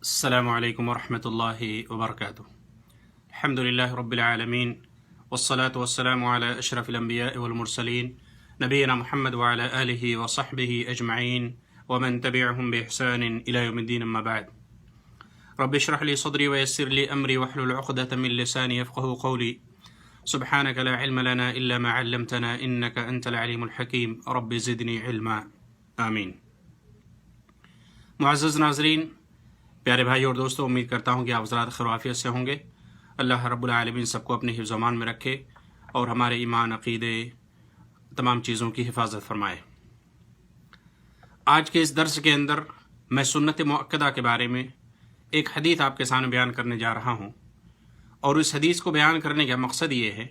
السلام عليكم ورحمة الله وبركاته. الحمد لله رب العالمين والصلاة والسلام على أشرف الأنبياء والمرسلين نبينا محمد وعلى آله وصحبه أجمعين ومن تبعهم بإحسان إلى يوم الدين. أما بعد، رب اشرح لي صدري ويسر لي أمري واحلل عقدة من لساني يفقهوا قولي. سبحانك لا علم لنا إلا ما علمتنا إنك أنت العليم الحكيم. رب زدني علما. آمین. معزز ناظرین، پیارے بھائی اور دوستو، امید کرتا ہوں کہ آپ حضرات خیر و عافیت سے ہوں گے. اللہ رب العالمین سب کو اپنے حفظ و امان میں رکھے اور ہمارے ایمان، عقیدے، تمام چیزوں کی حفاظت فرمائے. آج کے اس درس کے اندر میں سنت مؤکدہ کے بارے میں ایک حدیث آپ کے سامنے بیان کرنے جا رہا ہوں، اور اس حدیث کو بیان کرنے کا مقصد یہ ہے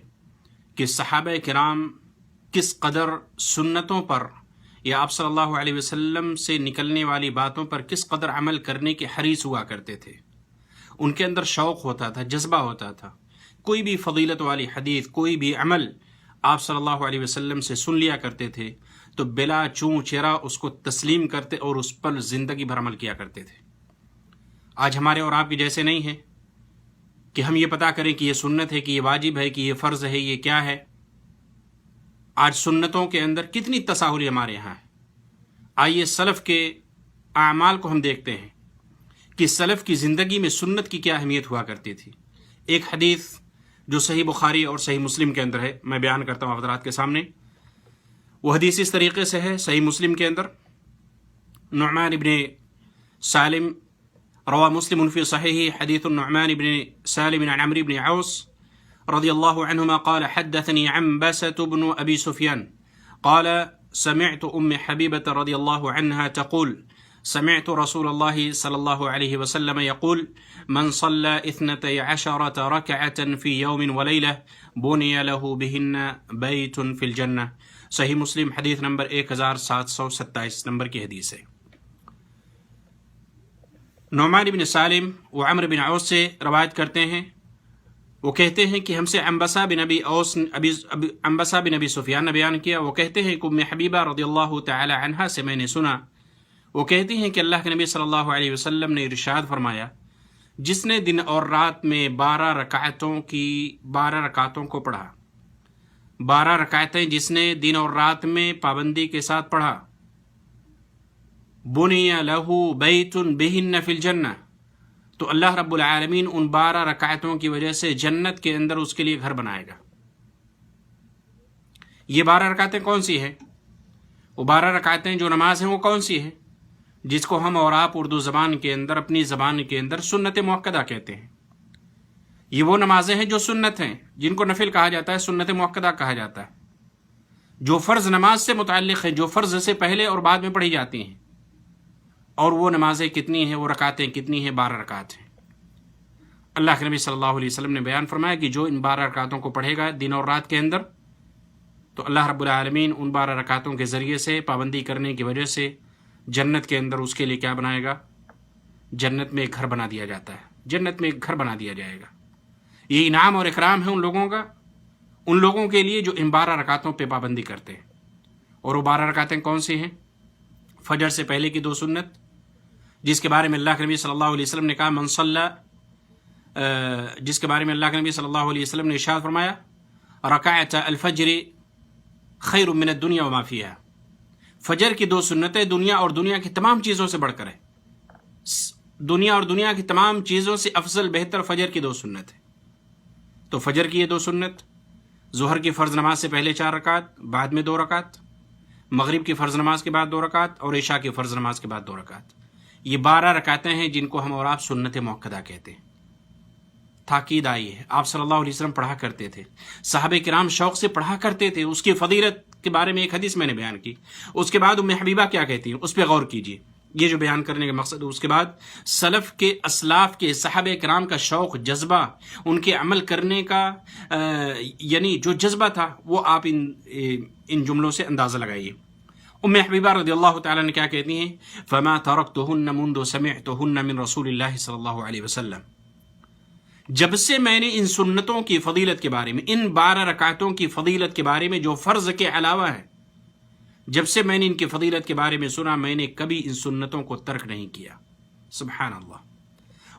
کہ صحابہ کرام کس قدر سنتوں پر یا آپ صلی اللہ علیہ وسلم سے نکلنے والی باتوں پر کس قدر عمل کرنے کے حریص ہوا کرتے تھے. ان کے اندر شوق ہوتا تھا، جذبہ ہوتا تھا. کوئی بھی فضیلت والی حدیث، کوئی بھی عمل آپ صلی اللہ علیہ وسلم سے سن لیا کرتے تھے تو بلا چوں چرا اس کو تسلیم کرتے اور اس پر زندگی بھر عمل کیا کرتے تھے. آج ہمارے اور آپ کے جیسے نہیں ہیں کہ ہم یہ پتہ کریں کہ یہ سنت ہے، کہ یہ واجب ہے، کہ یہ فرض ہے، یہ کیا ہے. آج سنتوں کے اندر کتنی تساہلی ہمارے یہاں ہے. آئیے سلف کے اعمال کو ہم دیکھتے ہیں کہ سلف کی زندگی میں سنت کی کیا اہمیت ہوا کرتی تھی. ایک حدیث جو صحیح بخاری اور صحیح مسلم کے اندر ہے، میں بیان کرتا ہوں حضرات کے سامنے. وہ حدیث اس طریقے سے ہے صحیح مسلم کے اندر. نعمان ابن سالم روا مسلم فی صحیح حدیث النعمان ابن سالم عن عمرو بن عوس رضی اللہ عنہما قال حدثني عنبسة بن أبي سفيان قال سمعت حبيبة رضي الله عنها تقول سمعت رسول الله صلى الله عليه وسلم يقول من صلى 12 ركعة في يوم وليلة بني له بهن بيت في الجنة. صحیح مسلم حدیث نمبر 1727 نمبر کی حدیث ہے. نعمان بن سالم و عمرو بن عوس سے روایت کرتے ہیں. وہ کہتے ہیں کہ ہم سے عنبسہ بن ابی سفیان نے بیان کیا. وہ کہتے ہیں کہ ام حبیبہ رضی اللہ تعالی عنہا سے میں نے سنا. وہ کہتی ہیں کہ اللہ کے نبی صلی اللہ علیہ وسلم نے ارشاد فرمایا، جس نے دن اور رات میں 12 رکعتوں کو پڑھا، 12 رکعتیں جس نے دن اور رات میں پابندی کے ساتھ پڑھا، بنی لہ بیت بہن فی الجنہ، تو اللہ رب العالمین ان 12 رکعتوں کی وجہ سے جنت کے اندر اس کے لیے گھر بنائے گا. یہ 12 رکعتیں کون سی ہیں؟ وہ 12 رکعتیں جو نماز ہیں وہ کون سی ہیں؟ جس کو ہم اور آپ اردو زبان کے اندر، اپنی زبان کے اندر سنت مؤکدہ کہتے ہیں. یہ وہ نمازیں ہیں جو سنت ہیں، جن کو نفل کہا جاتا ہے، سنت مؤکدہ کہا جاتا ہے، جو فرض نماز سے متعلق ہے، جو فرض سے پہلے اور بعد میں پڑھی جاتی ہیں. اور وہ نمازیں کتنی ہیں، وہ رکعتیں کتنی ہیں؟ 12 رکعت ہیں. اللہ کے نبی صلی اللہ علیہ وسلم نے بیان فرمایا کہ جو ان 12 رکعتوں کو پڑھے گا دن اور رات کے اندر، تو اللہ رب العالمین ان 12 رکعتوں کے ذریعے سے، پابندی کرنے کی وجہ سے، جنت کے اندر اس کے لیے کیا بنائے گا؟ جنت میں ایک گھر بنا دیا جاتا ہے. جنت میں ایک گھر بنا دیا جائے گا. یہ انعام اور اکرام ہے ان لوگوں کا، ان لوگوں کے لیے جو ان 12 رکعتوں پہ پابندی کرتے ہیں. اور وہ 12 رکعتیں کون سی ہیں؟ فجر سے پہلے کی 2 سنت، جس کے بارے میں اللہ کے نبی صلی اللہ علیہ وسلم نے کہا من صلی، جس کے بارے میں اللہ کے نبی صلی اللہ علیہ وسلم نے ارشاد فرمایا رکعت الفجر خیر من الدنیا وما فیہا. فجر کی 2 سنتیں دنیا اور دنیا کی تمام چیزوں سے بڑھ کر ہے. دنیا اور دنیا کی تمام چیزوں سے افضل، بہتر فجر کی 2 سنت ہے. تو فجر کی یہ 2 سنت، ظہر کی فرض نماز سے پہلے 4 رکعت، بعد میں 2 رکعت، مغرب کی فرض نماز کے بعد 2 رکعت، اور عشاء کی فرض نماز کے بعد 2 رکعت. یہ 12 رکعتیں ہیں جن کو ہم اور آپ سنت مؤکدہ کہتے ہیں. تاکید آئی ہے، آپ صلی اللہ علیہ وسلم پڑھا کرتے تھے، صحابہ کرام شوق سے پڑھا کرتے تھے. اس کی فضیلت کے بارے میں ایک حدیث میں نے بیان کی. اس کے بعد ام حبیبہ کیا کہتی ہیں، اس پہ غور کیجیے. یہ جو بیان کرنے کا مقصد ہے، اس کے بعد سلف کے، اسلاف کے، صحابہ کرام کا شوق، جذبہ، ان کے عمل کرنے کا یعنی جو جذبہ تھا، وہ آپ ان جملوں سے اندازہ لگائیے. ام حبیبہ رضی اللہ تعالیٰ نے کیا کہتی ہیں، فما ترکتہن منذ سمعتہن من رسول اللہ صلی اللہ علیہ وسلم. جب سے میں نے ان سنتوں کی فضیلت کے بارے میں، ان 12 رکعتوں کی فضیلت کے بارے میں جو فرض کے علاوہ ہے، جب سے میں نے ان کی فضیلت کے بارے میں سنا، میں نے کبھی ان سنتوں کو ترک نہیں کیا. سبحان اللہ.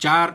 4